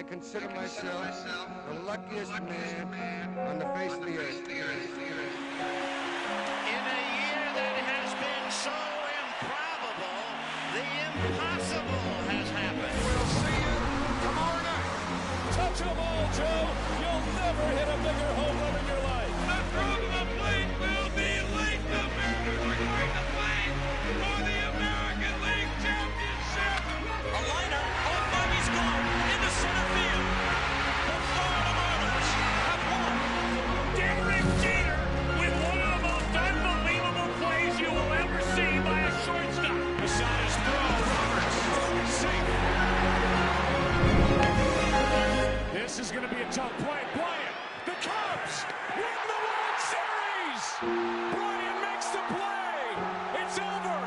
consider myself the luckiest man on the face of the earth. In a year that has been so improbable, the impossible has happened. We'll see you tomorrow night. Touch them all, Joe. You'll never hit a bigger home run in your life. The throw to the plate will be late. The Mariners are going to play for the American League Championship. A liner on Bobby's glove into center field. The Florida Marlins have won. Derek Jeter with one of the most unbelievable plays you will ever see by a shortstop. Beside his throw, Roberts, safe. This is going to be a tough play. Bryant, the Cubs win the World Series. Bryant makes the play. It's over.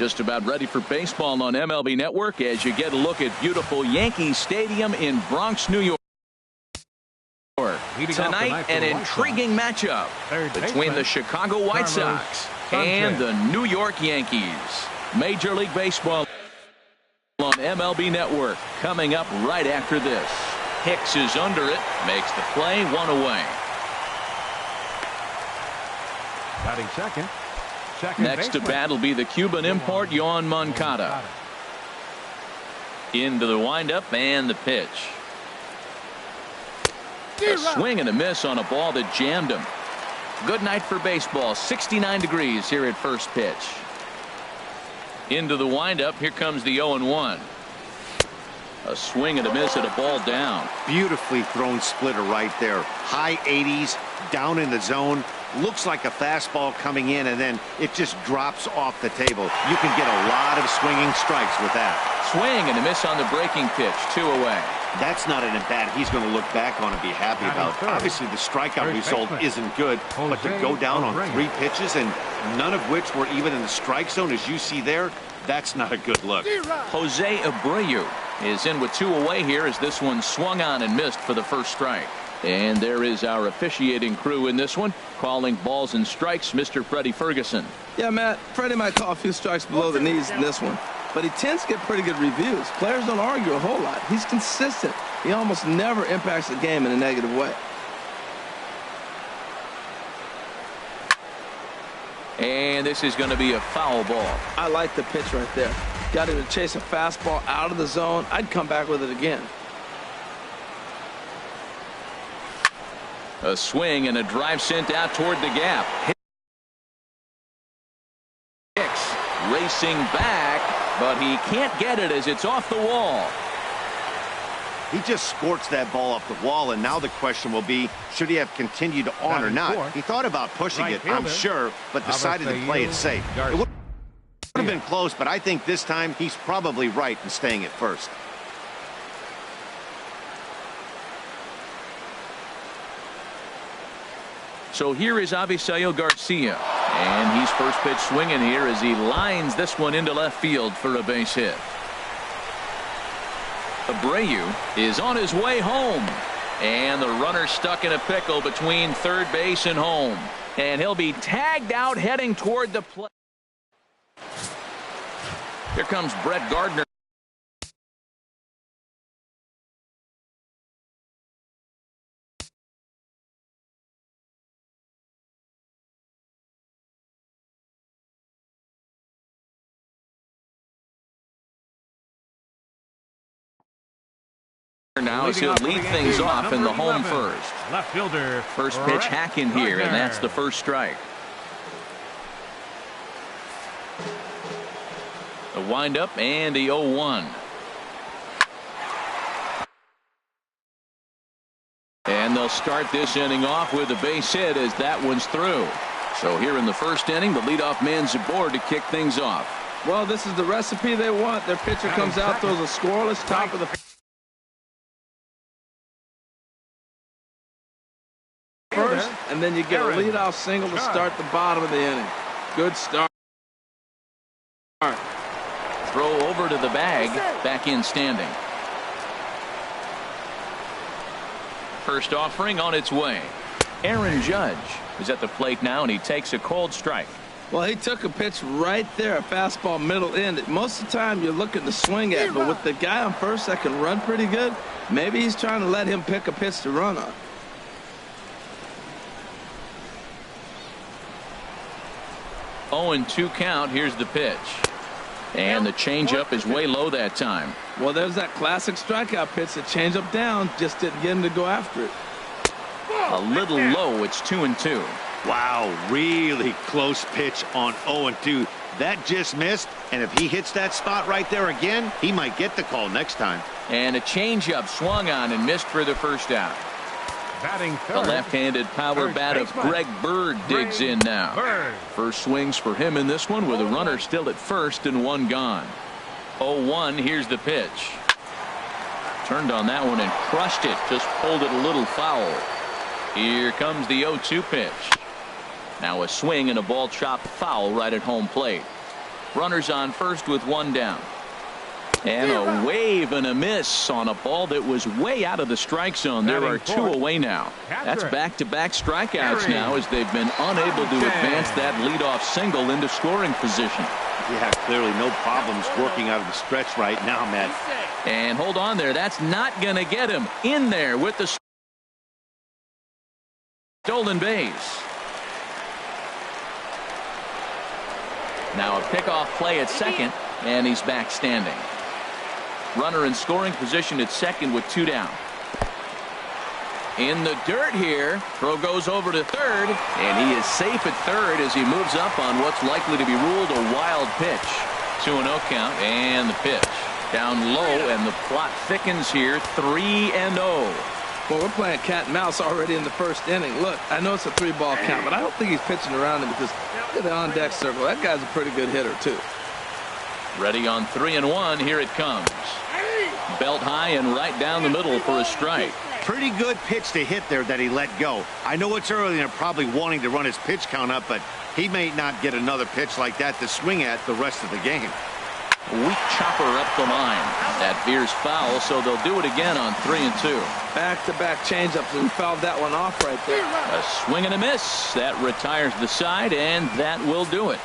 Just about ready for baseball on MLB Network as you get a look at beautiful Yankee Stadium in Bronx, New York. Tonight, an intriguing matchup between the Chicago White Sox and the New York Yankees. Major League Baseball on MLB Network coming up right after this. Hicks is under it, makes the play, 1 away. Batting second. Next to bat will be the Cuban import, Yoan Moncada. Into the windup and the pitch. A swing and a miss on a ball that jammed him. Good night for baseball. 69 degrees here at first pitch. Into the windup. Here comes the 0-1. A swing and a miss at a ball down. Beautifully thrown splitter right there. High 80s, down in the zone. Looks like a fastball coming in, and then it just drops off the table. You can get a lot of swinging strikes with that. Swing and a miss on the breaking pitch. 2 away. That's not an at-bat he's going to look back on and be happy about. Obviously, the strikeout result isn't good, but to go down on 3 pitches and none of which were even in the strike zone, as you see there, that's not a good look. Jose Abreu is in with 2 away here as this one swung on and missed for the first strike. And there is our officiating crew in this one, calling balls and strikes, Mr. Freddie Ferguson. Yeah, Matt, Freddie might call a few strikes below the knees in this one, but he tends to get pretty good reviews. Players don't argue a whole lot. He's consistent. He almost never impacts the game in a negative way. And this is going to be a foul ball. I like the pitch right there. Got him to chase a fastball out of the zone. I'd come back with it again. A swing and a drive sent out toward the gap. Hicks racing back, but he can't get it as it's off the wall. He just squirts that ball off the wall, and now the question will be, should he have continued on or not? He thought about pushing it, I'm sure, but decided to play it safe. It would have been close, but I think this time he's probably right in staying at first. So here is Avisail Garcia, and he's first pitch swinging here as he lines this one into left field for a base hit. Abreu is on his way home, and the runner stuck in a pickle between third base and home, and he'll be tagged out heading toward the plate. Here comes Brett Gardner. Now as he'll lead things off in the home first. Left fielder. First pitch hacking here, and that's the first strike. The windup and the 0-1. And they'll start this inning off with a base hit as that one's through. So here in the first inning, the leadoff man's aboard to kick things off. Well, this is the recipe they want. Their pitcher comes out, throws a scoreless top of the first, and then you get a leadoff single to start the bottom of the inning. Good start. Throw over to the bag, back in standing. First offering on its way. Aaron Judge is at the plate now, and he takes a cold strike. Well, he took a pitch right there, a fastball middle end. Most of the time you're looking to swing at, but with the guy on first that can run pretty good, maybe he's trying to let him pick a pitch to run on. Oh, and 2 count. Here's the pitch. And the changeup is way low that time. Well, there's that classic strikeout pitch. The changeup down, just didn't get him to go after it. A little low. It's 2-2. Wow, really close pitch on 0-2. That just missed, and if he hits that spot right there again, he might get the call next time. And a changeup swung on and missed for the first out. Batting The third. left-handed power bat of Greg Bird digs in now. First swings for him in this one with a runner still at first and 1 gone. 0-1. Here's the pitch. Turned on that one and crushed it. Just pulled it a little foul. Here comes the 0-2 pitch. Now a swing and a ball chopped foul right at home plate. Runners on first with one down. And a wave and a miss on a ball that was way out of the strike zone. There are two away now. That's back-to-back strikeouts now as they've been unable to advance that leadoff single into scoring position. Yeah, clearly no problems working out of the stretch right now, Matt. And hold on there. That's not going to get him in there with the stolen base. Now a pickoff play at second, and he's back standing. Runner in scoring position at second with two down. In the dirt here. Throw goes over to third, and he is safe at third as he moves up on what's likely to be ruled a wild pitch. 2-0 count, and the pitch. Down low, and the plot thickens here. 3-0. Well, we're playing cat and mouse already in the first inning. Look, I know it's a 3-ball count, but I don't think he's pitching around him because look at the on-deck circle. That guy's a pretty good hitter, too. Ready on 3-1. Here it comes. Belt high and right down the middle for a strike. Pretty good pitch to hit there that he let go. I know it's early and they're probably wanting to run his pitch count up, but he may not get another pitch like that to swing at the rest of the game. Weak chopper up the line. That veers foul, so they'll do it again on 3-2. Back-to-back changeups, and fouled that one off right there. A swing and a miss. That retires the side, and that will do it.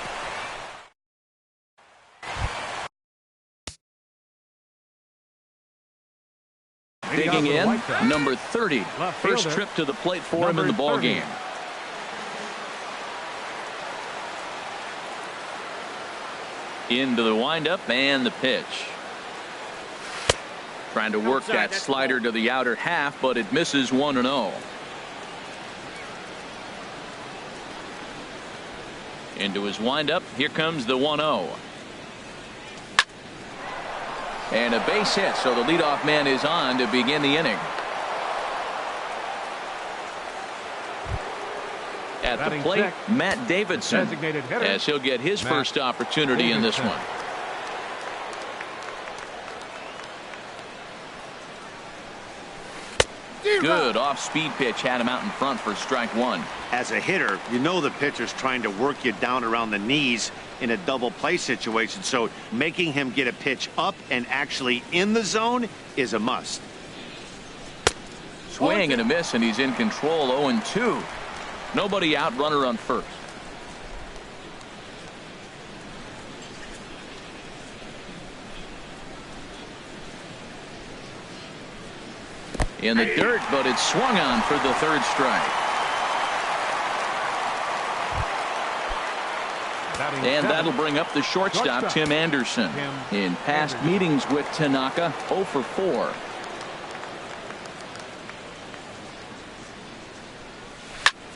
Digging in, number 30. First trip to the plate for him in the ball game. Into the windup and the pitch. Trying to work that slider to the outer half, but it misses 1-0. Into his windup. Here comes the 1-0. And a base hit, so the leadoff man is on to begin the inning. At the plate, Matt Davidson, as he'll get his first opportunity in this one. Good off-speed pitch had him out in front for strike one. As a hitter, you know the pitcher's trying to work you down around the knees in a double play situation, so making him get a pitch up and actually in the zone is a must. Swing and a miss, and he's in control. 0-2. Nobody out, runner on first. In the dirt, but it's swung on for the third strike. And that'll bring up the shortstop, Tim Anderson. In past meetings with Tanaka, 0 for 4.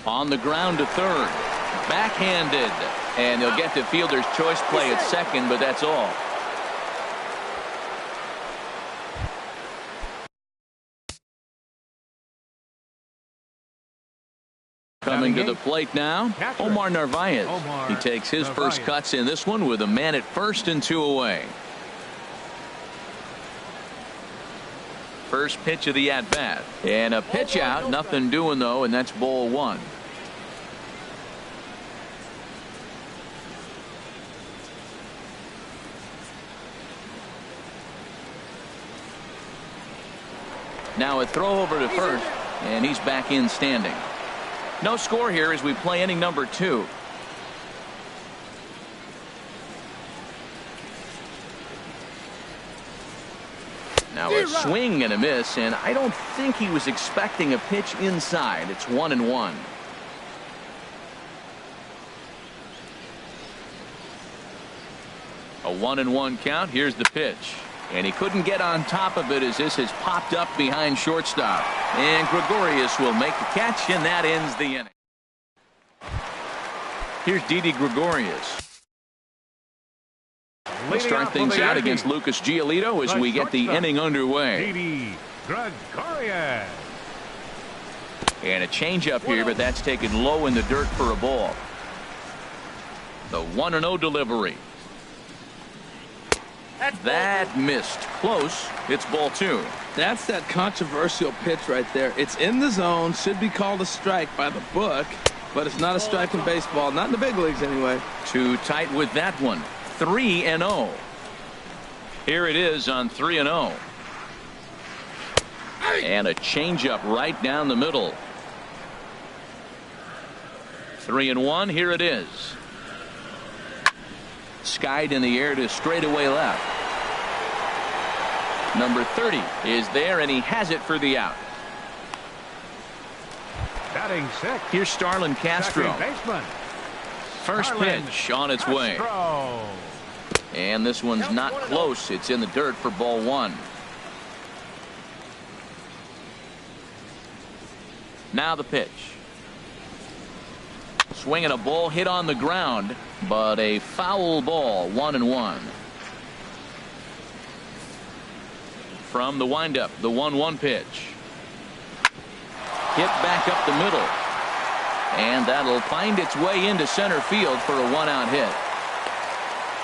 On the ground to third. Backhanded. And they'll get the fielder's choice play at second, but that's all. Coming to the plate now, Omar Narvaez. He takes his first cuts in this one with a man at first and 2 away. First pitch of the at-bat. And a pitch out, nothing doing though, and that's ball one. Now a throw over to first, and he's back in standing. No score here as we play inning number 2. Now a swing and a miss, and I don't think he was expecting a pitch inside. It's 1-1. A 1-1 count. Here's the pitch. And he couldn't get on top of it as this has popped up behind shortstop. And Gregorius will make the catch, and that ends the inning. Here's Didi Gregorius. We'll start things out against Lucas Giolito as we get the inning underway. Didi Gregorius. And a changeup here, but that's taken low in the dirt for a ball. The 1-0 delivery. That missed. Close. It's ball 2. That's that controversial pitch right there. It's in the zone. Should be called a strike by the book, but it's not a strike in baseball. Not in the big leagues anyway. Too tight with that one. 3-0. Here it is on 3-0. And a changeup right down the middle. 3-1. Here it is. Skied in the air to straightaway left. Number 30 is there, and he has it for the out. Batting six. Here's Starlin Castro. First pitch on its way. And this one's not close. It's in the dirt for ball one. Now the pitch. Swinging a ball hit on the ground, but a foul ball. 1-1. From the windup, the 1-1 pitch. Hit back up the middle. And that'll find its way into center field for a 1-out hit.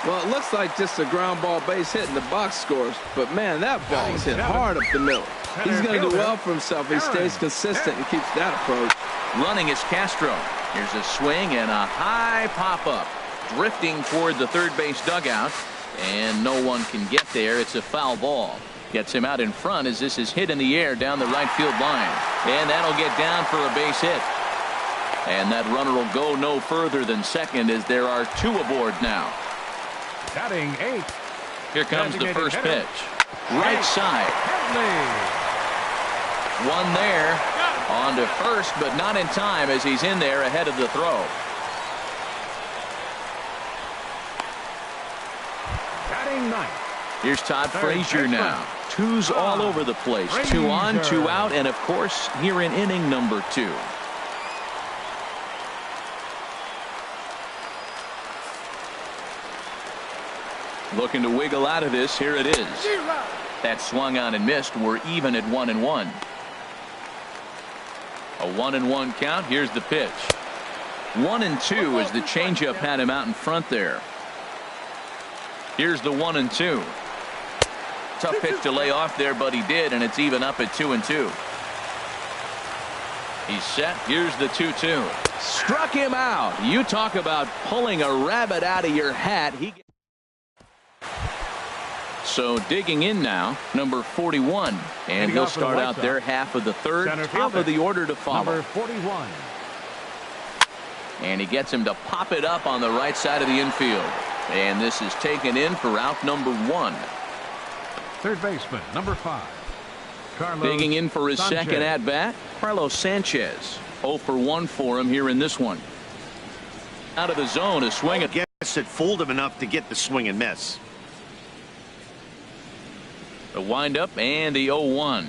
Well, it looks like just a ground ball base hit in the box scores, but man, that ball's hit hard up the middle. He's going to do well for himself. He stays consistent and keeps that approach. Running is Castro. Here's a swing and a high pop-up. Drifting toward the third base dugout, and no one can get there. It's a foul ball. Gets him out in front as this is hit in the air down the right field line. And that'll get down for a base hit. And that runner will go no further than second as there are two aboard now. Batting eight. Here comes the first pitch. Right side. One there. On to first, but not in time as he's in there ahead of the throw. Batting ninth. Here's Todd Frazier now. Twos all over the place. 2 on, 2 out, and of course here in inning number 2. Looking to wiggle out of this. Here it is. That swung on and missed. We're even at 1-1. A 1-1 count. Here's the pitch. 1-2 as the changeup had him out in front there. Here's the 1-2. Tough pitch to lay off there, but he did, and it's even up at 2-2. He's set. Here's the 2-2. Struck him out. You talk about pulling a rabbit out of your hat. So digging in now, number 41, and he'll start out there half of the third, top of the order to follow. Number 41. And he gets him to pop it up on the right side of the infield. And this is taken in for out number 1. Third baseman, number 5. Digging in for his second at bat, Carlos Sanchez. 0 for 1 for him here in this one. Out of the zone, a swing. I guess it fooled him enough to get the swing and miss. The windup and the 0-1.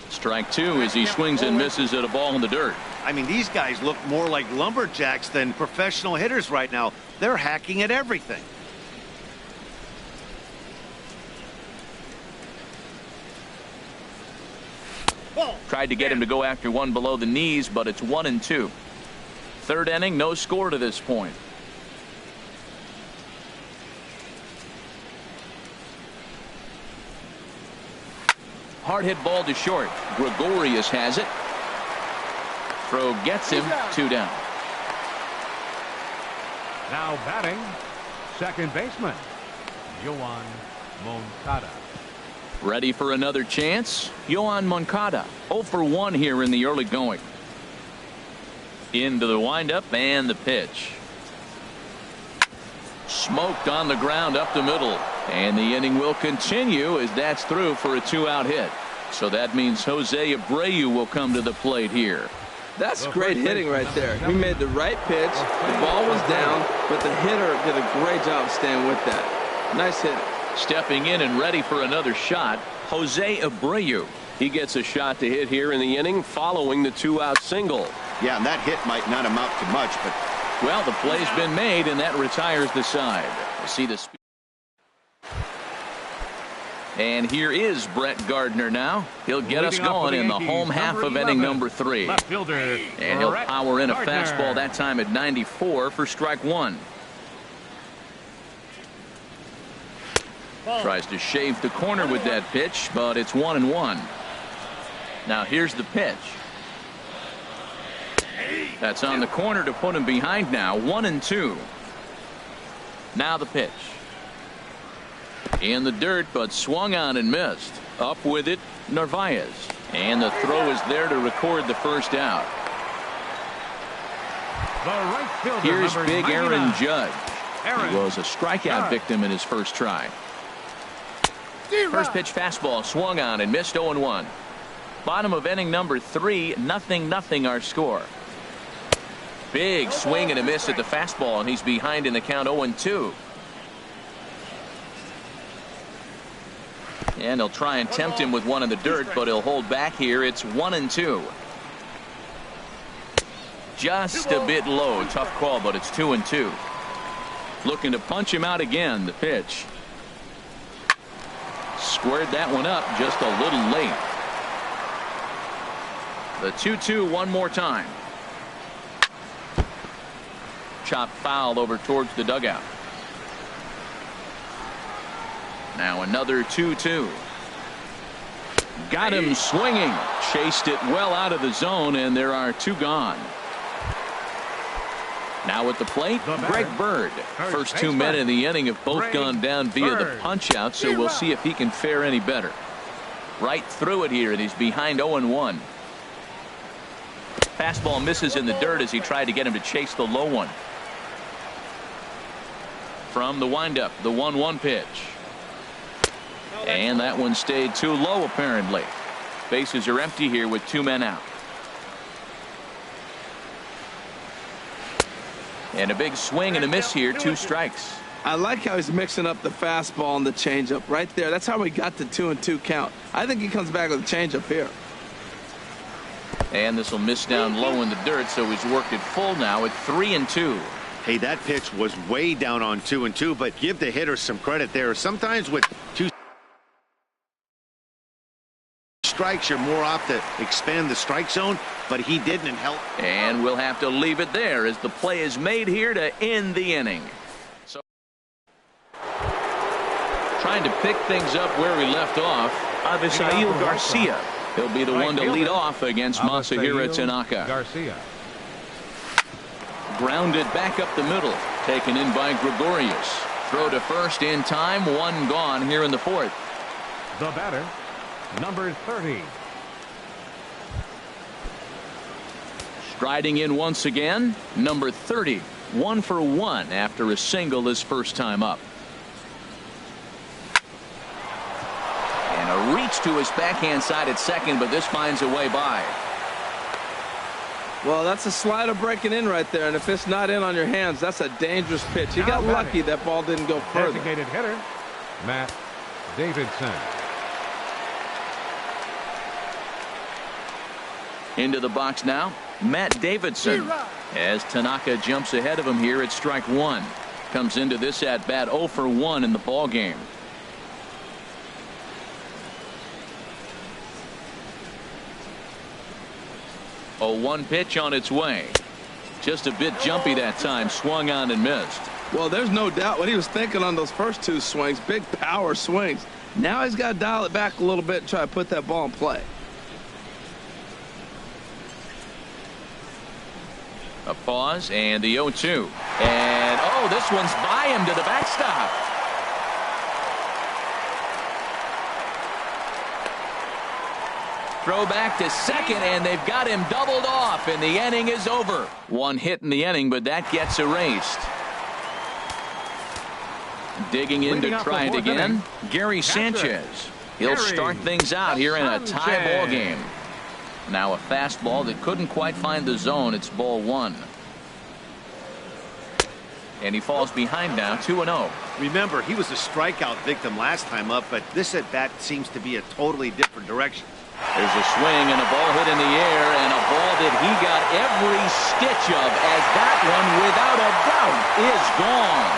Strike 2 as he swings and misses at a ball in the dirt. I mean, these guys look more like lumberjacks than professional hitters right now. They're hacking at everything. Tried to get him to go after one below the knees, but it's 1-2. Third inning, no score to this point. Hard hit ball to short. Gregorius has it. Throw gets him. 2 down. Now batting, second baseman, Yoan Moncada. Ready for another chance. Yoan Moncada. 0 for 1 here in the early going. Into the windup and the pitch. Smoked on the ground up the middle. And the inning will continue as that's through for a 2-out hit. So that means Jose Abreu will come to the plate here. That's great hitting right there. He made the right pitch. The ball was down, but the hitter did a great job staying with that. Nice hit. Stepping in and ready for another shot, Jose Abreu. He gets a shot to hit here in the inning following the 2-out single. Yeah, and that hit might not amount to much, but well, the play's been made, and that retires the side. You see the speed. And here is Brett Gardner now. He'll get us going in the home half of inning number 3. And he'll power in a fastball that time at 94 for strike 1. Tries to shave the corner with that pitch, but it's 1-1. Now here's the pitch. That's on the corner to put him behind now. 1-2. Now the pitch. In the dirt, but swung on and missed. Up with it, Narvaez. And the throw is there to record the first out. The right fielder, here's big 99. Aaron Judge. He was a strikeout victim in his first try. First pitch fastball swung on and missed. 0-1. Bottom of inning number 3, 0-0 our score. Big swing and a miss at the fastball, and he's behind in the count. 0-2. And he'll try and tempt him with one in the dirt, but he'll hold back here. It's 1-2. Just a bit low. Tough call, but it's 2-2. Looking to punch him out again. The pitch. Squared that one up just a little late. The 2-2 one more time. Chop foul over towards the dugout. Now another 2-2. Got him swinging. Chased it well out of the zone, and there are 2 gone. Now at the plate, Greg Bird. First 2 men in the inning have both gone down via the punch out, so we'll see if he can fare any better. Right through it here, and he's behind 0-1. Fastball misses in the dirt as he tried to get him to chase the low one. From the windup, the 1-1 pitch. And that one stayed too low, apparently. Bases are empty here with 2 men out. And a big swing and a miss here. 2 strikes. I like how he's mixing up the fastball and the changeup right there. That's how we got the 2-2 count. I think he comes back with a changeup here. And this will miss down low in the dirt, so he's worked it full now at 3-2. Hey, that pitch was way down on 2-2, but give the hitter some credit there. Sometimes with 2 strikes, you're more apt to expand the strike zone, but he didn't and help. And we'll have to leave it there as the play is made here to end the inning. So trying to pick things up where we left off, Avisail Garcia. He'll be the one to lead off against Masahiro Tanaka. Garcia. Grounded back up the middle. Taken in by Gregorius. Throw to first in time. 1 gone here in the 4th. The batter, number 30. Striding in once again, number 30. 1 for 1 after a single his first time up. And a reach to his backhand side at second, but this finds a way by. Well, that's a slider breaking in right there, and if it's not in on your hands, that's a dangerous pitch. He got lucky that ball didn't go further. Designated hitter, Matt Davidson. Into the box now, Matt Davidson. As Tanaka jumps ahead of him here at strike 1. Comes into this at bat 0 for 1 in the ball game. A 1 pitch on its way. Just a bit jumpy that time. Swung on and missed. Well, there's no doubt what he was thinking on those first 2 swings. Big power swings. Now he's got to dial it back a little bit and try to put that ball in play. A pause and the 0-2. And oh, this one's by him to the backstop. Throw back to second, and they've got him doubled off, and the inning is over. 1 hit in the inning, but that gets erased. Digging in to try it again, Gary Sanchez. He'll start things out here in a tie ball game. Now a fastball that couldn't quite find the zone. It's ball 1. And he falls behind now, 2-0. Remember, he was a strikeout victim last time up, but this at bat seems to be a totally different direction. There's a swing and a ball hit in the air, and a ball that he got every stitch of, as that one, without a doubt, is gone.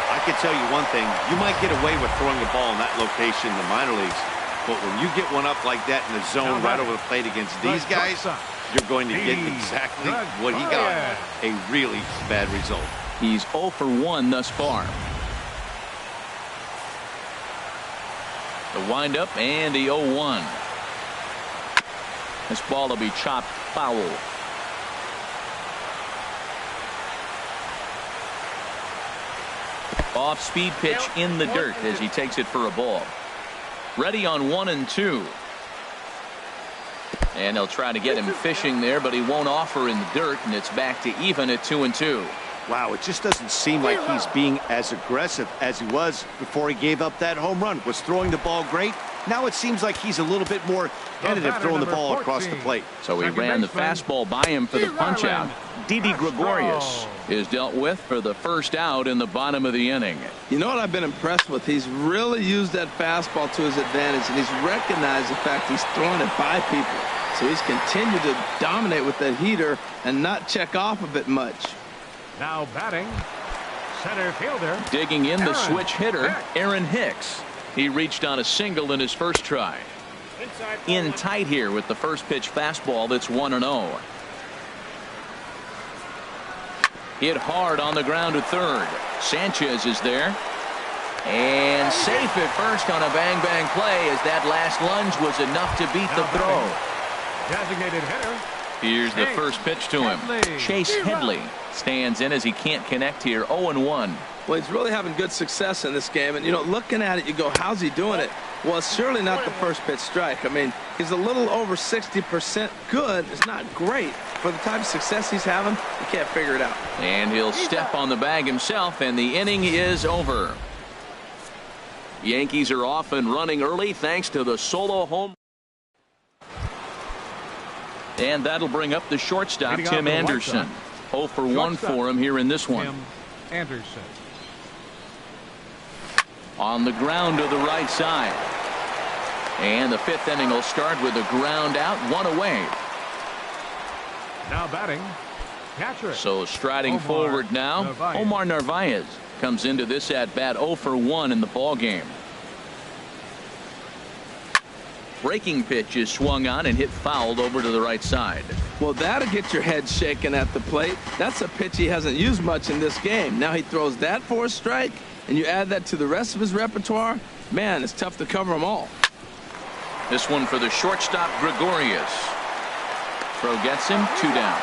I can tell you one thing. You might get away with throwing a ball in that location in the minor leagues, but when you get one up like that in the zone right over the plate against these guys, you're going to get exactly what he got. A really bad result. He's 0 for 1 thus far. The windup and the 0-1. This ball will be chopped foul. Off-speed pitch in the dirt as he takes it for a ball. Ready on 1-2. And they'll try to get him fishing there, but he won't offer in the dirt, and it's back to even at 2-2. Wow, it just doesn't seem like he's being as aggressive as he was before he gave up that home run. Was throwing the ball great. Now it seems like he's a little bit more tentative throwing the ball across the plate. So he ran the fastball by him for the punch out. Didi Gregorius is dealt with for the first out in the bottom of the inning. You know what I've been impressed with? He's really used that fastball to his advantage, and he's recognized the fact he's throwing it by people. So he's continued to dominate with that heater and not check off of it much. Now batting, center fielder. Digging in the switch hitter, Aaron Hicks. He reached on a single in his first try. In tight here with the first pitch fastball that's 1-0. Hit hard on the ground to third. Sanchez is there. And safe at first on a bang-bang play as that last lunge was enough to beat the throw. Designated hitter. Here's the first pitch to him. Chase Headley stands in as he can't connect here. 0-1. Well, he's really having good success in this game. And, you know, looking at it, you go, how's he doing it? Well, it's surely not the first pitch strike. I mean, he's a little over 60% good. It's not great. For the type of success he's having, you can't figure it out. And he'll step on the bag himself, and the inning is over. Yankees are off and running early thanks to the solo home. And that'll bring up the shortstop, Tim Anderson. 0 for 1 for him here in this one. Tim Anderson. On the ground to the right side. And the fifth inning will start with a ground out, one away. Now batting, catcher. So striding forward now, Narvaez. Omar Narvaez comes into this at bat 0 for 1 in the ball game. Breaking pitch is swung on and hit fouled over to the right side. Well, that'll get your head shaken at the plate. That's a pitch he hasn't used much in this game. Now he throws that for a strike, and you add that to the rest of his repertoire. Man, it's tough to cover them all. This one for the shortstop, Gregorius. Throw gets him, 2 down.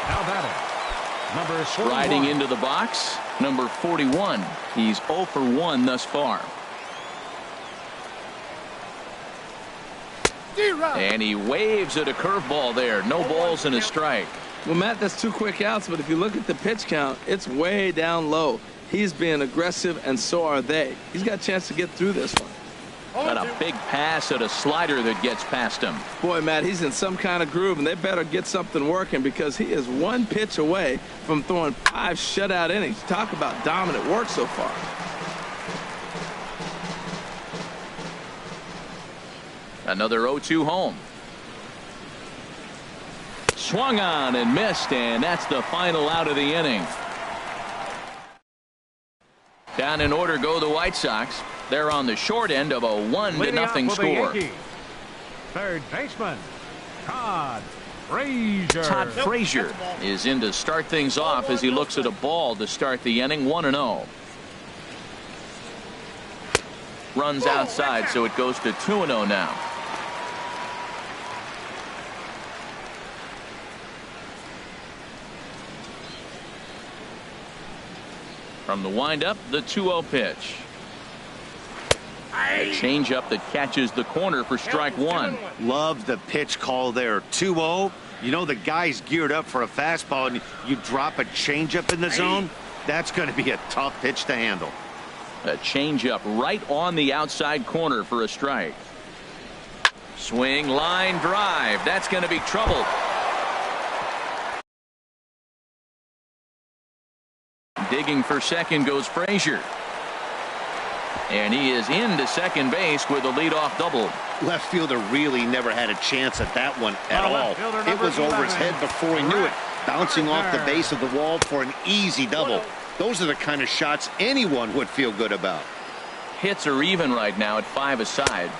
Now batting, number 41. Striding into the box, number 41. He's 0 for 1 thus far. And he waves at a curveball there. No balls and a strike. Well, Matt, that's 2 quick outs, but if you look at the pitch count, it's way down low. He's being aggressive, and so are they. He's got a chance to get through this one. Got a big pass at a slider that gets past him. Boy, Matt, he's in some kind of groove, and they better get something working because he is 1 pitch away from throwing 5 shutout innings. Talk about dominant work so far. Another 0-2 home. Swung on and missed, and that's the final out of the inning. Down in order go the White Sox. They're on the short end of a 1-0 score. Third baseman, Todd Frazier. Todd Frazier is in to start things off as he looks at a ball to start the inning. 1-0. Runs outside, so it goes to 2-0 now. From the windup, the 2-0 pitch. A changeup that catches the corner for strike 1. Love the pitch call there. 2-0. You know the guy's geared up for a fastball, and you drop a changeup in the zone. That's going to be a tough pitch to handle. A changeup right on the outside corner for a strike. Swing, line drive. That's going to be trouble. Digging for second goes Frazier. And he is into second base with a leadoff double. Left fielder really never had a chance at that one at all. It was over his head before he knew it. Bouncing off the base of the wall for an easy double. Those are the kind of shots anyone would feel good about. Hits are even right now at 5 aside.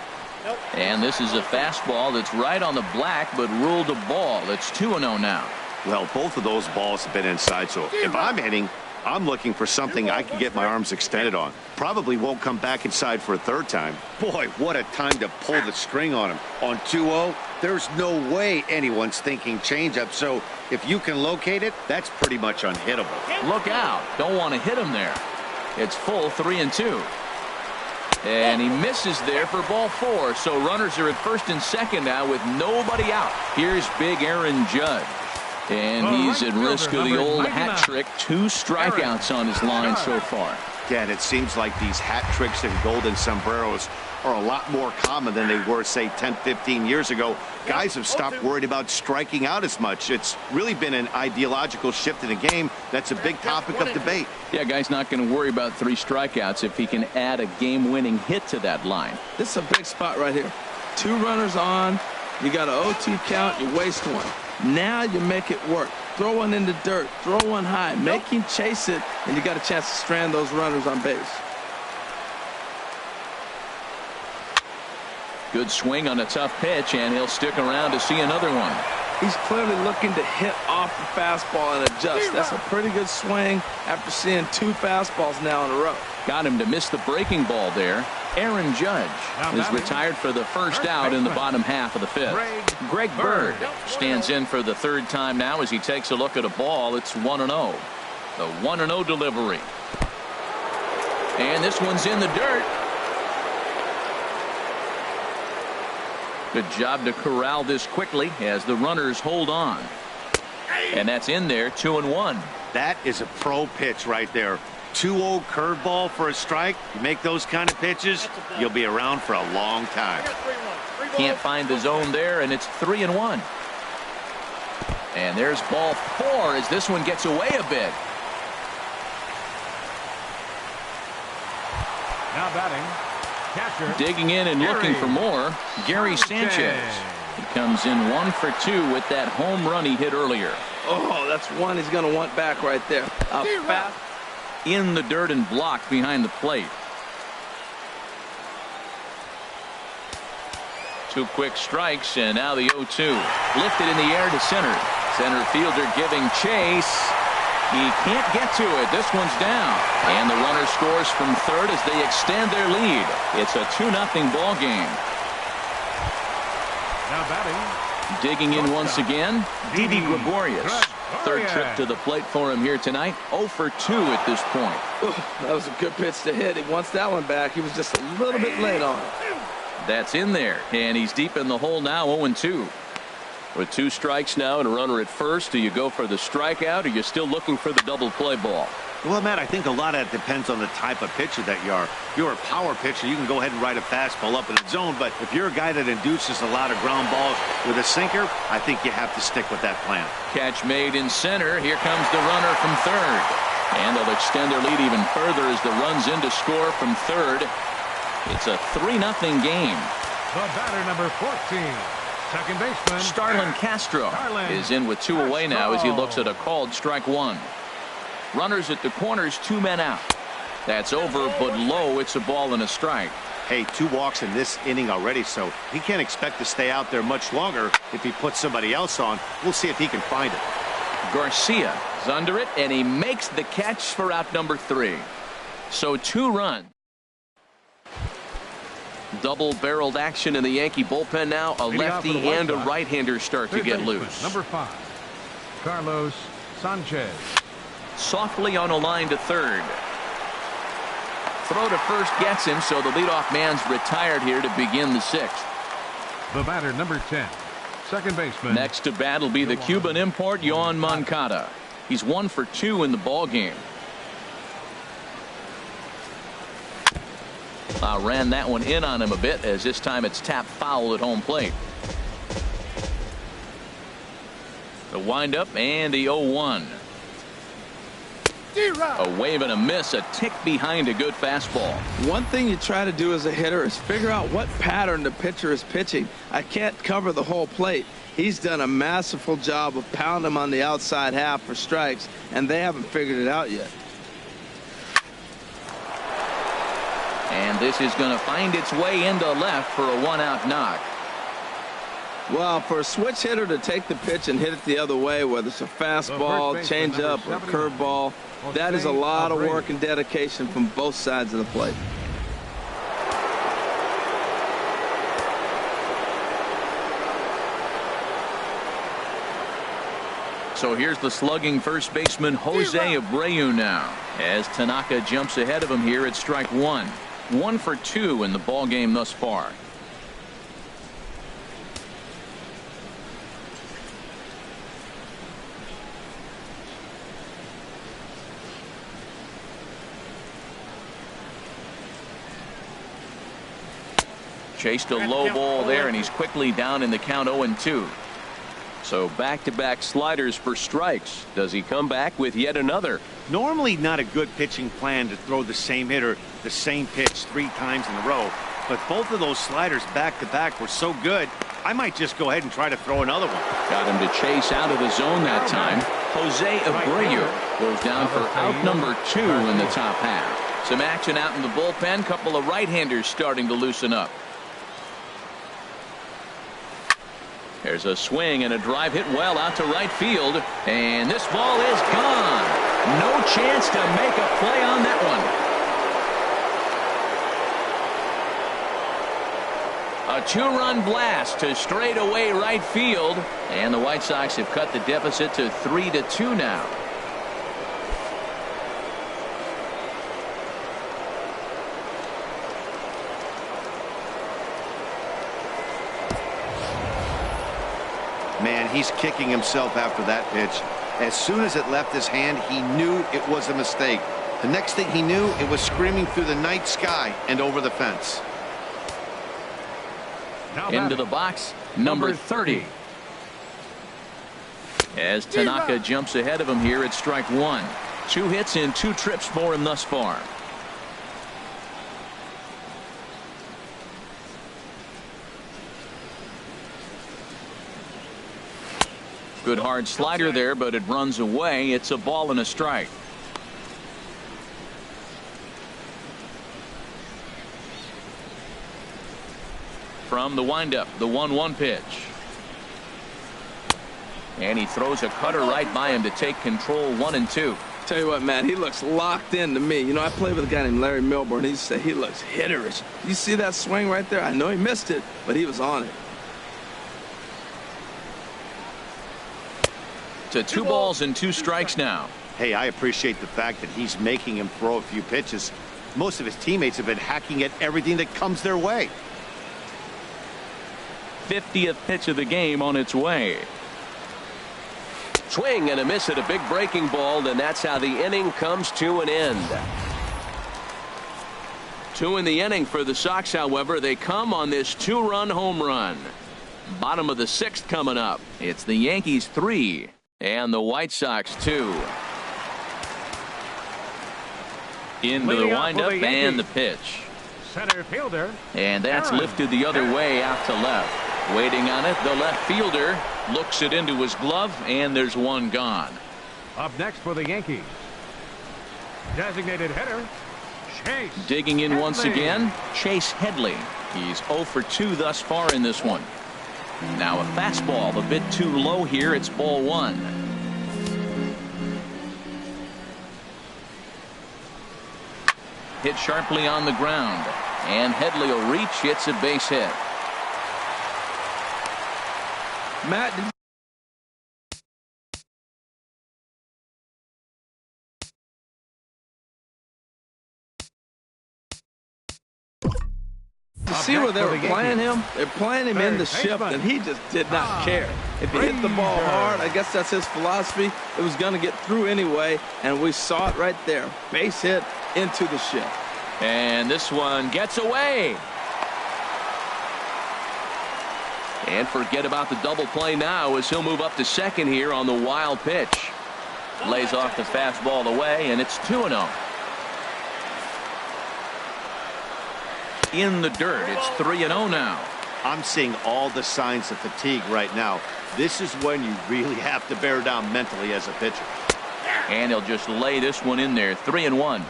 And this is a fastball that's right on the black but ruled a ball. It's 2-0 now. Well, both of those balls have been inside, so if I'm hitting, I'm looking for something I can get my arms extended on. Probably won't come back inside for a third time. Boy, what a time to pull the string on him. On 2-0, there's no way anyone's thinking changeup. So if you can locate it, that's pretty much unhittable. Look out. Don't want to hit him there. It's full 3-2. And he misses there for ball 4. So runners are at first and second now with nobody out. Here's big Aaron Judge. And he's at risk of the old hat trick. 2 strikeouts on his line so far. Again, it seems like these hat tricks and golden sombreros are a lot more common than they were, say, 10, 15 years ago. Guys have stopped worried about striking out as much. It's really been an ideological shift in the game. That's a big topic of debate. Yeah, guy's not going to worry about 3 strikeouts if he can add a game-winning hit to that line. This is a big spot right here. 2 runners on. You got an OT count. You waste 1. Now you make it work. Throw one in the dirt. Throw one high. Make him chase it, and you got a chance to strand those runners on base. Good swing on a tough pitch, and he'll stick around to see another one. He's clearly looking to hit off the fastball and adjust. That's a pretty good swing after seeing 2 fastballs now in a row. Got him to miss the breaking ball there. Aaron Judge is retired for the first out in the bottom half of the 5th. Greg Bird stands in for the 3rd time now as he takes a look at a ball. It's 1-0. The 1-0 delivery. And this one's in the dirt. Good job to corral this quickly as the runners hold on. And that's in there, 2-1. That is a pro pitch right there. 2-0 curveball for a strike. You make those kind of pitches, you'll be around for a long time. Can't find the zone there, and it's 3-1. And there's ball 4 as this one gets away a bit. Now batting. Catcher. Digging in and looking for more, Gary Sanchez. He comes in 1 for 2 with that home run he hit earlier. Oh, that's one he's going to want back right there. Fast. In the dirt and blocked behind the plate. 2 quick strikes, and now the 0-2. Lifted in the air to center. Center fielder giving chase. He can't get to it. This one's down. And the runner scores from 3rd as they extend their lead. It's a 2-0 ball game. Now batting. Digging in once again, Didi Gregorius. 3rd trip to the plate for him here tonight. 0 for 2 at this point. That was a good pitch to hit. He wants that one back. He was just a little bit late on it. That's in there. And he's deep in the hole now, 0-2. With 2 strikes now and a runner at first, do you go for the strikeout or are you still looking for the double play ball? Well, Matt, I think a lot of that depends on the type of pitcher that you are. If you're a power pitcher, you can go ahead and ride a fastball up in the zone. But if you're a guy that induces a lot of ground balls with a sinker, I think you have to stick with that plan. Catch made in center. Here comes the runner from 3rd. And they'll extend their lead even further as the run's in to score from 3rd. It's a 3-0 game. The batter, number 14. Second baseman Starlin Castro is in with 2 away now as he looks at a called strike 1. Runners at the corners, 2 men out. That's over, but low. It's a ball and a strike. Hey, 2 walks in this inning already, so he can't expect to stay out there much longer if he puts somebody else on. We'll see if he can find it. Garcia is under it, and he makes the catch for out number 3. So 2 runs. Double-barreled action in the Yankee bullpen now. A lefty and a right-hander start to get loose. Number 5, Carlos Sanchez. Softly on a line to 3rd. Throw to first gets him, so the leadoff man's retired here to begin the 6th. The batter, number 10, second baseman. Next to bat will be the Cuban import, Yoan Moncada. He's 1 for 2 in the ball game. Ran that one in on him a bit, as this time it's tapped foul at home plate. The windup and the 0-1. A wave and a miss, a tick behind a good fastball. One thing you try to do as a hitter is figure out what pattern the pitcher is pitching. I can't cover the whole plate. He's done a masterful job of pounding him on the outside half for strikes, and they haven't figured it out yet. And this is going to find its way into left for a 1-out knock. Well, for a switch hitter to take the pitch and hit it the other way, whether it's a fastball, changeup, or curveball, that is a lot of work and dedication from both sides of the plate. So here's the slugging first baseman Jose Abreu now, as Tanaka jumps ahead of him here at strike one. 1 for 2 in the ball game thus far. Chased a low ball there, and he's quickly down in the count 0-2. So back-to-back sliders for strikes. Does he come back with yet another? Normally not a good pitching plan to throw the same hitter the same pitch 3 times in a row, but both of those sliders back-to-back were so good, I might just go ahead and try to throw another one. Got him to chase out of the zone that time. Jose Abreu goes down for out number 2 in the top half. Some action out in the bullpen. Couple of right-handers starting to loosen up. There's a swing and a drive hit well out to right field, and this ball is gone. No chance to make a play on that one. A 2-run blast to straightaway right field, and the White Sox have cut the deficit to 3-2 now. Man, he's kicking himself after that pitch. As soon as it left his hand, he knew it was a mistake. The next thing he knew, it was screaming through the night sky and over the fence. Into the box, number 30. As Tanaka jumps ahead of him here at strike 1. 2 hits and 2 trips for him thus far. Good hard slider there, but it runs away. It's a ball and a strike. From the windup, the 1-1 pitch. And he throws a cutter right by him to take control. 1-2. Tell you what, Matt, he looks locked in to me. You know, I played with a guy named Larry Milburn. He said he looks hitterish. You see that swing right there? I know he missed it, but he was on it. To 2 balls and 2 strikes now. Hey, I appreciate the fact that he's making him throw a few pitches. Most of his teammates have been hacking at everything that comes their way. 50th pitch of the game on its way. Swing and a miss at a big breaking ball, and that's how the inning comes to an end. 2 in the inning for the Sox, however. They come on this 2-run home run. Bottom of the 6th coming up. It's the Yankees 3 and the White Sox 2. Into the windup and the pitch. Center fielder. And that's lifted the other way out to left. Waiting on it, the left fielder looks it into his glove, and there's one gone. Up next for the Yankees, designated hitter, Chase Digging in Headley. once again, Chase Headley. He's 0 for 2 thus far in this one. Now a fastball a bit too low here. It's ball 1. Hit sharply on the ground, and Headley will reach. It's a base hit. Matt, see where they were playing him? They're playing him in the shift, and he just did not care. If he hit the ball hard, I guess that's his philosophy. It was going to get through anyway, and we saw it right there. Base hit into the shift. And this one gets away. And forget about the double play now as he'll move up to second here on the wild pitch. Lays off the fastball away, and it's 2-0. In the dirt, it's 3-0 now. I'm seeing all the signs of fatigue right now. This is when you really have to bear down mentally as a pitcher. And he'll just lay this one in there. 3-1.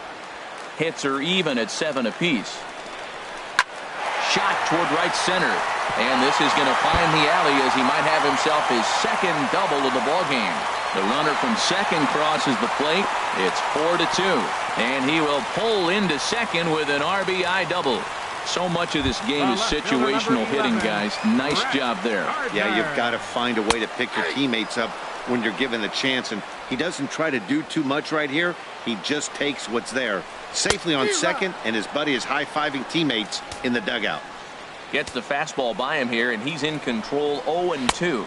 Hits are even at 7 apiece. shot toward right center. And this is going to find the alley as he might have himself his second double of the ballgame. The runner from second crosses the plate. It's 4-2. And he will pull into second with an RBI double. So much of this game is situational hitting, guys. Nice job there. Yeah, you've got to find a way to pick your teammates up when you're given the chance. And he doesn't try to do too much right here. He just takes what's there. Safely on second, and his buddy is high-fiving teammates in the dugout. Gets the fastball by him here, and he's in control 0-2.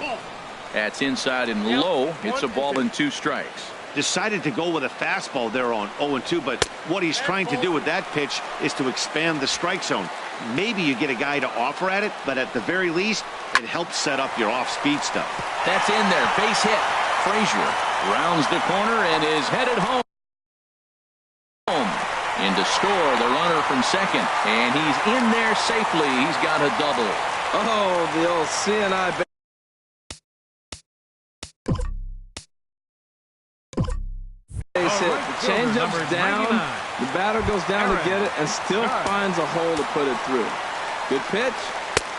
That's inside and low. It's a ball and 2 strikes. Decided to go with a fastball there on 0-2, but what he's trying to do with that pitch is to expand the strike zone. Maybe you get a guy to offer at it, but at the very least, it helps set up your off-speed stuff. That's in there. Base hit. Frazier rounds the corner and is headed home. In to score the runner from second, and he's in there safely. He's got a double. Oh, the old CNI base hit. The changeup's down. The batter goes down to get it and still finds a hole to put it through. Good pitch.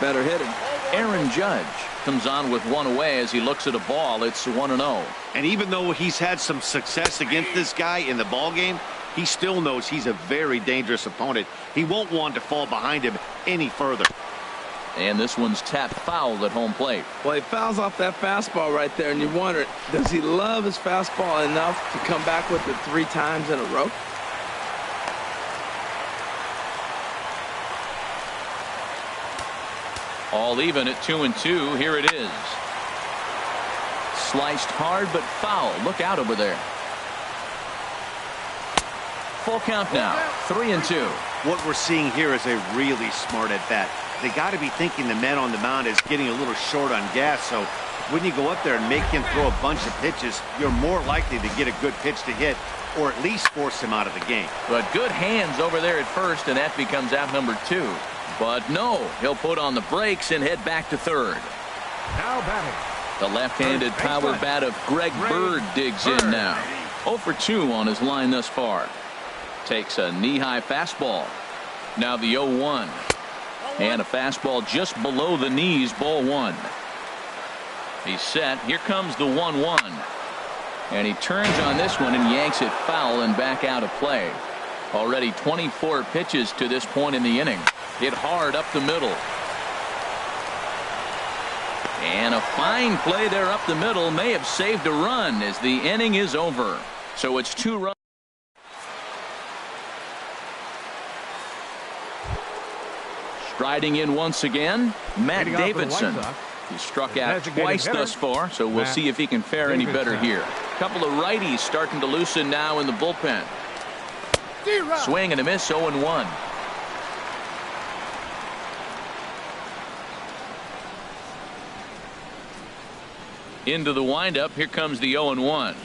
Better hit him. Aaron Judge comes on with one away as he looks at a ball. It's 1-0. And even though he's had some success against this guy in the ball game, he still knows he's a very dangerous opponent. He won't want to fall behind him any further. And this one's tapped foul at home plate. Well, he fouls off that fastball right there, and you wonder, does he love his fastball enough to come back with it 3 times in a row? All even at 2-2. Here it is. Sliced hard but foul. Look out over there. Full count now. 3-2. What we're seeing here is a really smart at bat. They got to be thinking the man on the mound is getting a little short on gas, so when you go up there and make him throw a bunch of pitches, you're more likely to get a good pitch to hit or at least force him out of the game. But good hands over there at first, and that becomes out number 2. But no, he'll put on the brakes and head back to third. Now batting. The left-handed power bat of Greg Bird digs in now. 0 for 2 on his line thus far. Takes a knee-high fastball. Now the 0-1. And a fastball just below the knees, ball 1. He's set. Here comes the 1-1. And he turns on this one and yanks it foul and back out of play. Already 24 pitches to this point in the inning. Hit hard up the middle. And a fine play there up the middle may have saved a run as the inning is over. So it's 2 runs. Striding in once again, Matt Davidson. He struck out twice thus far, so we'll see if he can fare any better here. A couple of righties starting to loosen now in the bullpen. Swing and a miss, 0-1. Into the windup. Here comes the 0-1.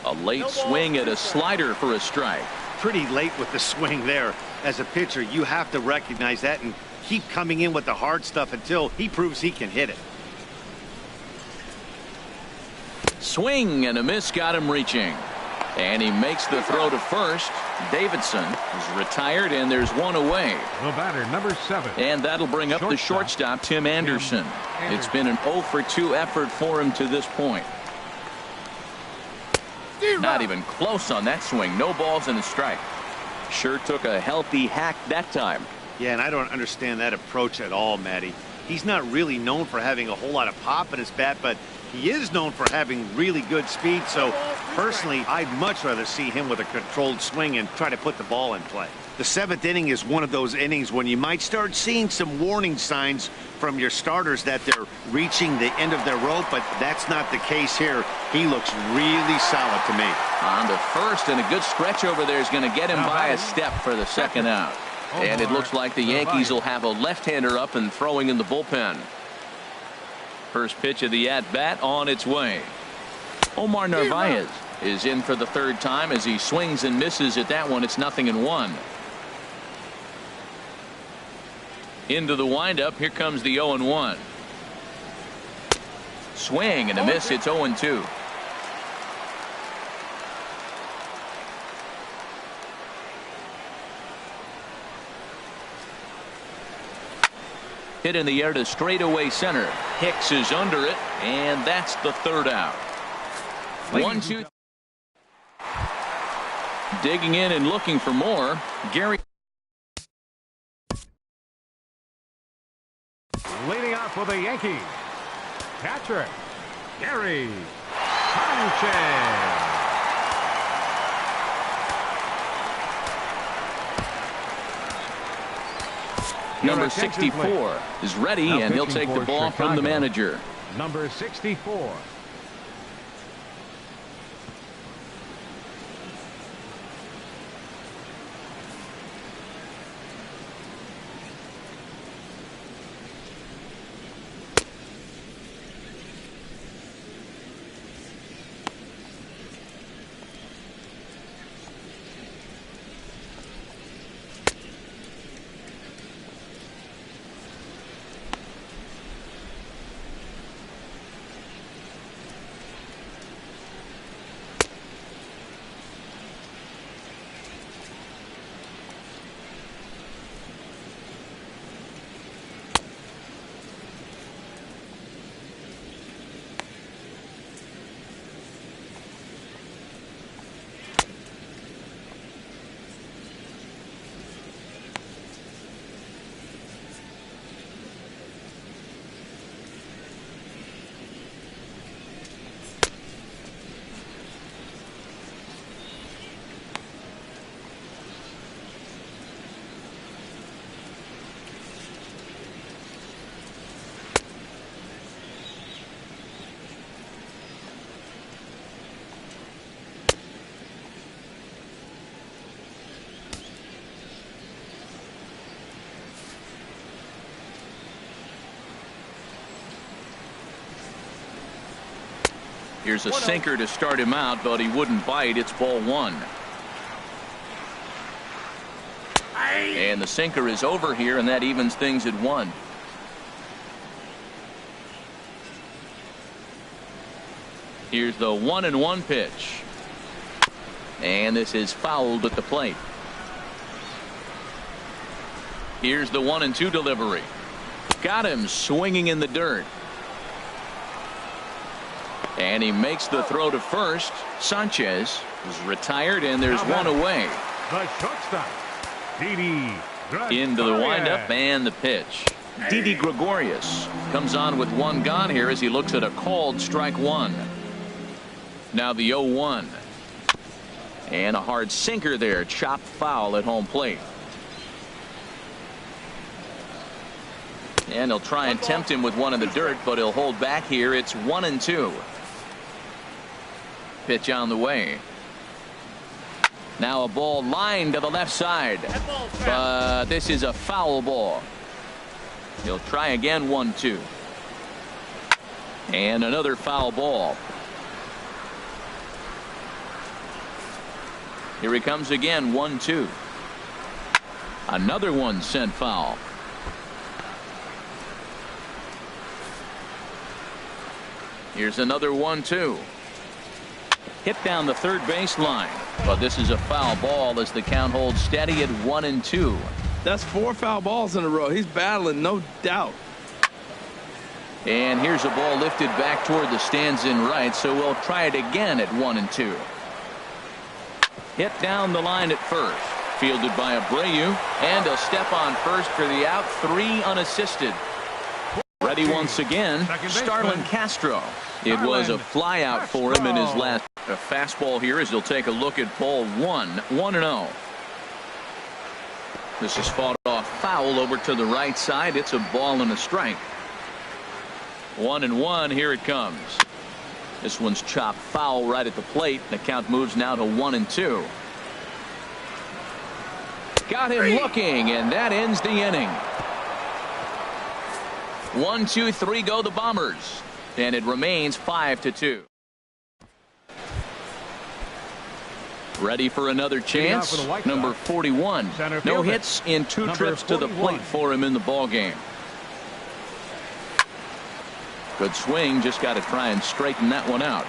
A late swing at a slider for a strike. Pretty late with the swing there. As a pitcher, you have to recognize that and keep coming in with the hard stuff until he proves he can hit it. Swing and a miss got him reaching. And he makes the throw to first. Davidson is retired, and there's one away. The batter, number 7. And that'll bring up the shortstop, Tim Anderson. It's been an 0 for 2 effort for him to this point. Not even close on that swing. No balls and a strike. Sure took a healthy hack that time. Yeah, and I don't understand that approach at all, Matty. He's not really known for having a whole lot of pop in his bat, but he is known for having really good speed. So personally, I'd much rather see him with a controlled swing and try to put the ball in play. The 7th inning is one of those innings when you might start seeing some warning signs from your starters that they're reaching the end of their rope, but that's not the case here. He looks really solid to me. On to first, and a good stretch over there is going to get him by a step for the second out. And it looks like the Yankees will have a left-hander up and throwing in the bullpen. First pitch of the at-bat on its way. Omar Narvaez is in for the 3rd time as he swings and misses at that one. It's 0-1. Into the windup. Here comes the 0-1. Swing and a miss. It's 0-2. Hit in the air to straightaway center. Hicks is under it, and that's the third out. 1-2. Digging in and looking for more. Gary. Leading off for the Yankees, catcher Gary Sanchez. Number 64 is ready, and he'll take the ball from the manager. Number 64. Here's a sinker to start him out, but he wouldn't bite. It's ball one. And the sinker is over here, and that evens things at 1. Here's the 1-1 pitch. And this is fouled at the plate. Here's the 1-2 delivery. Got him swinging in the dirt. And he makes the throw to first. Sanchez is retired, and there's one away. The shortstop, Didi into the windup and the pitch. Didi Gregorius comes on with 1 gone here as he looks at a called strike 1. Now the 0-1. And a hard sinker there, chopped foul at home plate. And he'll try and tempt him with one in the dirt, but he'll hold back here. It's 1-2. Pitch on the way. Now a ball lined to the left side, but this is a foul ball. He'll try again. 1-2. And another foul ball. Here he comes again. 1-2. Another one sent foul. Here's another 1-2. Hit down the third baseline, but this is a foul ball as the count holds steady at 1-2. That's 4 foul balls in a row. He's battling, no doubt. And here's a ball lifted back toward the stands in right, so we'll try it again at 1-2. Hit down the line at first, fielded by Abreu, and a step on first for the out. 3 unassisted. Ready once again, Starlin Castro. It was a fly out for him in his last. A fastball here as he'll take a look at ball 1. 1-0. This is fought off foul over to the right side. It's a ball and a strike. 1-1. Here it comes. This one's chopped foul right at the plate. The count moves now to 1-2. Got him looking, and that ends the inning. 1, 2, 3 go the Bombers, and it remains 5-2. Ready for another chance. Number 41. No hits in 2 trips to the plate for him in the ball game. Good swing. Just got to try and straighten that one out.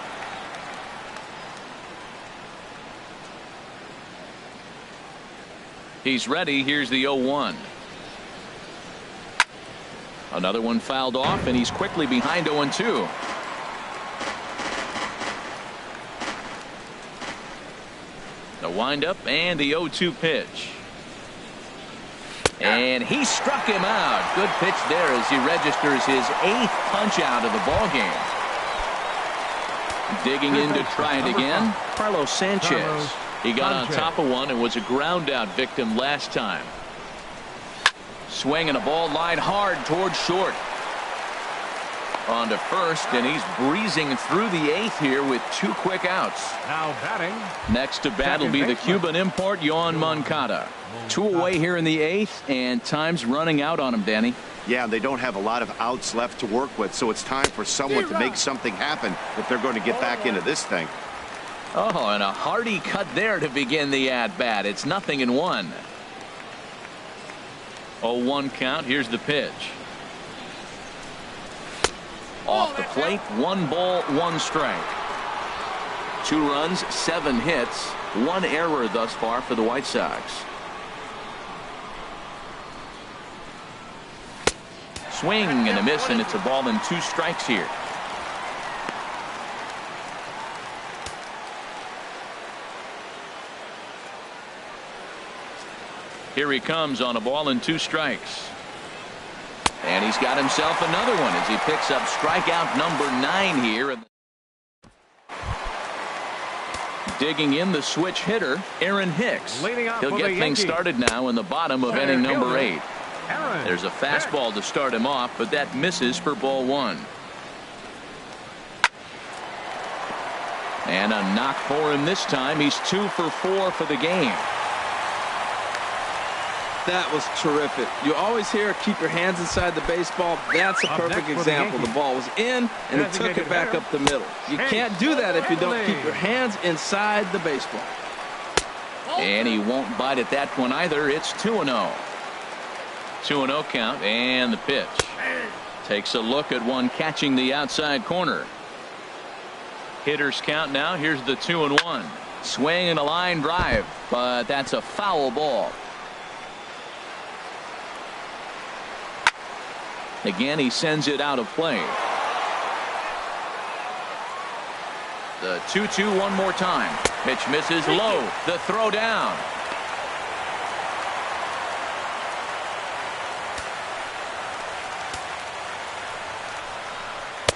He's ready. Here's the 0-1. Another one fouled off, and he's quickly behind 0-2. The windup and the 0-2 pitch. And he struck him out. Good pitch there as he registers his 8th punch out of the ball game. Digging in to try it again, Carlos Sanchez. He got on top of one and was a ground out victim last time. Swinging a ball line hard towards short. On to first, and he's breezing through the 8th here with 2 quick outs. Now batting. Next to bat will be the Cuban import, Yoan Moncada. 2 away here in the 8th, and time's running out on him, Danny. Yeah, they don't have a lot of outs left to work with, so it's time for someone to make something happen if they're going to get back into this thing. Oh, and a hearty cut there to begin the at-bat. It's 0-1. 0-1 count. Here's the pitch. Off the plate, 1 ball, 1 strike. 2 runs, 7 hits, 1 error thus far for the White Sox. Swing and a miss, and it's a ball and 2 strikes here. Here he comes on a ball and 2 strikes. And he's got himself another one as he picks up strikeout number 9 here. Digging in the switch hitter, Aaron Hicks. He'll get things started now in the bottom of inning number 8. There's a fastball to start him off, but that misses for ball 1. And a knock for him this time. He's 2 for 4 for the game. That was terrific. You always hear keep your hands inside the baseball. That's a perfect example. The ball was in and he took it back up the middle. You can't do that if you don't keep your hands inside the baseball. And he won't bite at that one either. It's 2-0. 2-0 count, and the pitch. Takes a look at one catching the outside corner. Hitters count now. Here's the 2-1. Swing and a line drive, but that's a foul ball. Again, he sends it out of play. The 2-2 one more time. Pitch misses low. The throw down.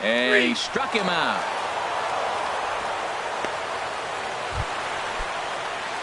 And he struck him out.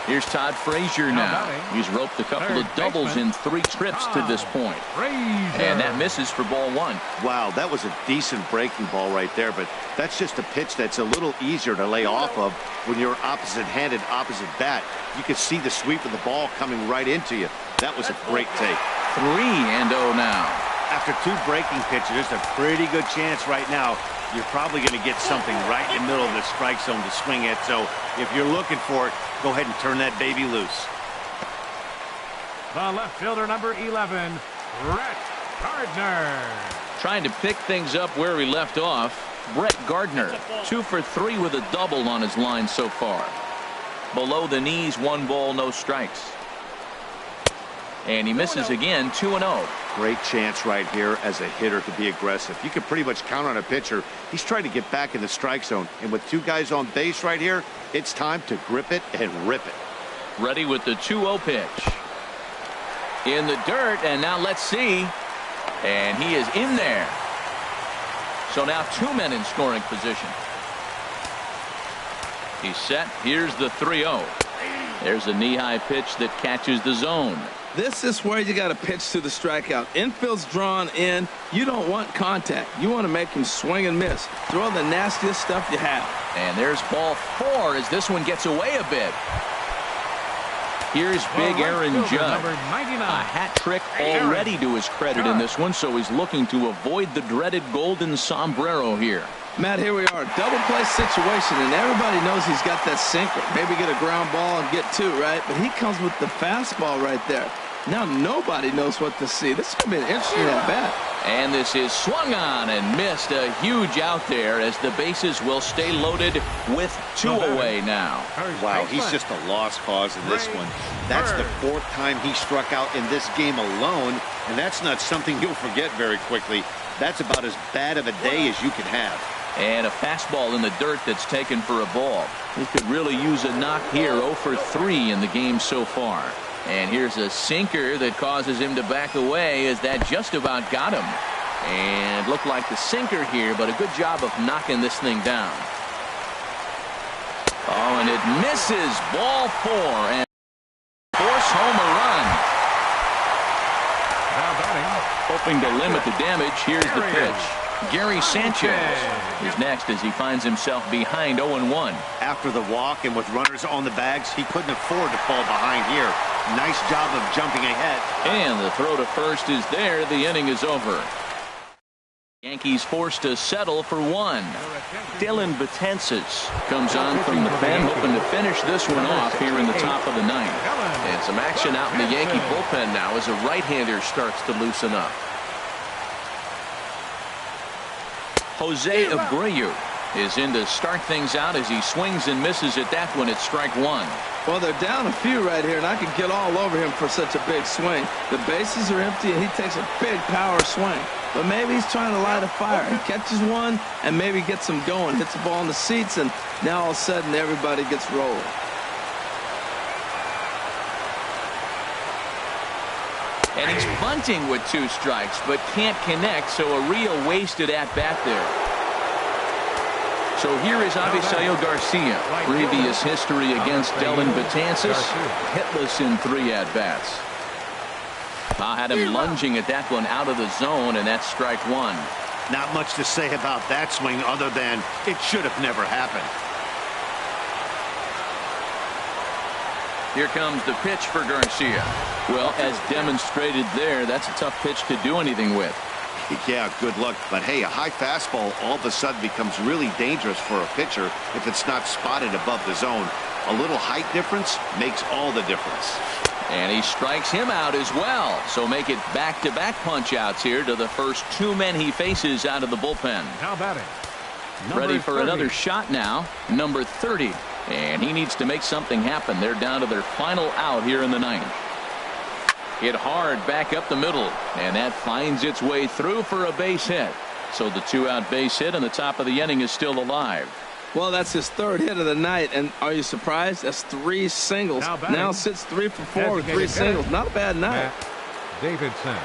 Here's Todd Frazier now. He's roped a couple of doubles in 3 trips to this point. And that misses for ball 1. Wow, that was a decent breaking ball right there, but that's just a pitch that's a little easier to lay off of when you're opposite-handed, opposite bat. You can see the sweep of the ball coming right into you. That was a great take. 3-0 now. After 2 breaking pitches, there's a pretty good chance right now you're probably going to get something right in the middle of the strike zone to swing at. So if you're looking for it, go ahead and turn that baby loose. The left fielder, number 11, Brett Gardner. Trying to pick things up where he left off. Brett Gardner, 2 for 3 with a double on his line so far. Below the knees, 1 ball, no strikes. And he misses again, 2-0. Great chance right here as a hitter to be aggressive. You can pretty much count on a pitcher. He's trying to get back in the strike zone. And with 2 guys on base right here, it's time to grip it and rip it. Ready with the 2-0 pitch. In the dirt, and now let's see. And he is in there. So now 2 men in scoring position. He's set. Here's the 3-0. There's a knee-high pitch that catches the zone. This is where you got to pitch to the strikeout. Infield's drawn in. You don't want contact. You want to make him swing and miss. Throw the nastiest stuff you have. And there's ball 4 as this one gets away a bit. Here's big Aaron Judge. A hat trick already to his credit in this one, so he's looking to avoid the dreaded golden sombrero here. Matt, here we are, double play situation, and everybody knows he's got that sinker. Maybe get a ground ball and get 2, right? But he comes with the fastball right there. Now nobody knows what to see. This is going to be an interesting at bat. And this is swung on and missed. A huge out there as the bases will stay loaded with 2 away now. Wow, he's just a lost cause in this one. That's the 4th time he struck out in this game alone, and that's not something you'll forget very quickly. That's about as bad of a day as you can have. And a fastball in the dirt that's taken for a ball. He could really use a knock here. 0 for 3 in the game so far. And here's a sinker that causes him to back away as that just about got him. And looked like the sinker here, but a good job of knocking this thing down. Oh, and it misses. Ball 4 and force home a run. Now batting. Hoping to limit the damage. Here's the pitch. Gary Sanchez is next as he finds himself behind 0-1. After the walk and with runners on the bags, he couldn't afford to fall behind here. Nice job of jumping ahead. And the throw to first is there. The inning is over. Yankees forced to settle for 1. Dellin Betances comes on from the pen, hoping to finish this one off here in the top of the 9th. And some action out in the Yankee bullpen now as a right-hander starts to loosen up. Jose Abreu is in to start things out as he swings and misses at that one at strike 1. Well, they're down a few right here, and I could get all over him for such a big swing. The bases are empty, and he takes a big power swing. But maybe he's trying to light a fire. He catches one and maybe gets him going, hits the ball in the seats, and now all of a sudden everybody gets rolling. And he's bunting with 2 strikes, but can't connect, so a real wasted at-bat there. So here is Avisail Garcia. Previous history against Dellin Betances. Hitless in 3 at-bats. Had him lunging at that one out of the zone, and that's strike 1. Not much to say about that swing other than it should have never happened. Here comes the pitch for Garcia. Well, as demonstrated there, that's a tough pitch to do anything with. Yeah, good luck. But hey, a high fastball all of a sudden becomes really dangerous for a pitcher if it's not spotted above the zone. A little height difference makes all the difference. And he strikes him out as well. So make it back-to-back punch-outs here to the first 2 men he faces out of the bullpen. Now batting. Ready for another shot now. Number 30. And he needs to make something happen. They're down to their final out here in the 9th. Hit hard back up the middle. And that finds its way through for a base hit. So the 2-out base hit and the top of the inning is still alive. Well, that's his 3rd hit of the night. And are you surprised? That's 3 singles. Now sits 3 for 4 with 3 singles. Not a bad night. Davidson.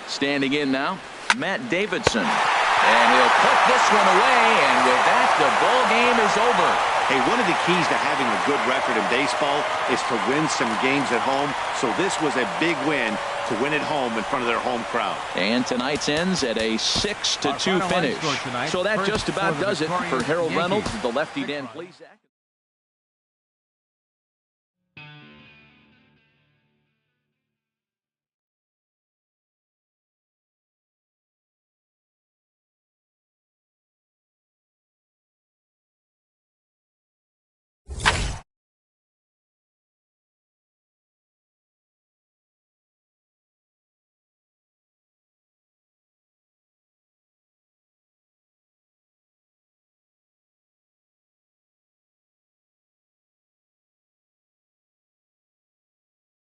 Standing in now, Matt Davidson. And he'll put this one away, and with that, the ball game is over. Hey, one of the keys to having a good record in baseball is to win some games at home. So this was a big win to win at home in front of their home crowd. And tonight's ends at a 6-2 finish. So that just about does it for Harold Reynolds, the lefty Dan Plesac.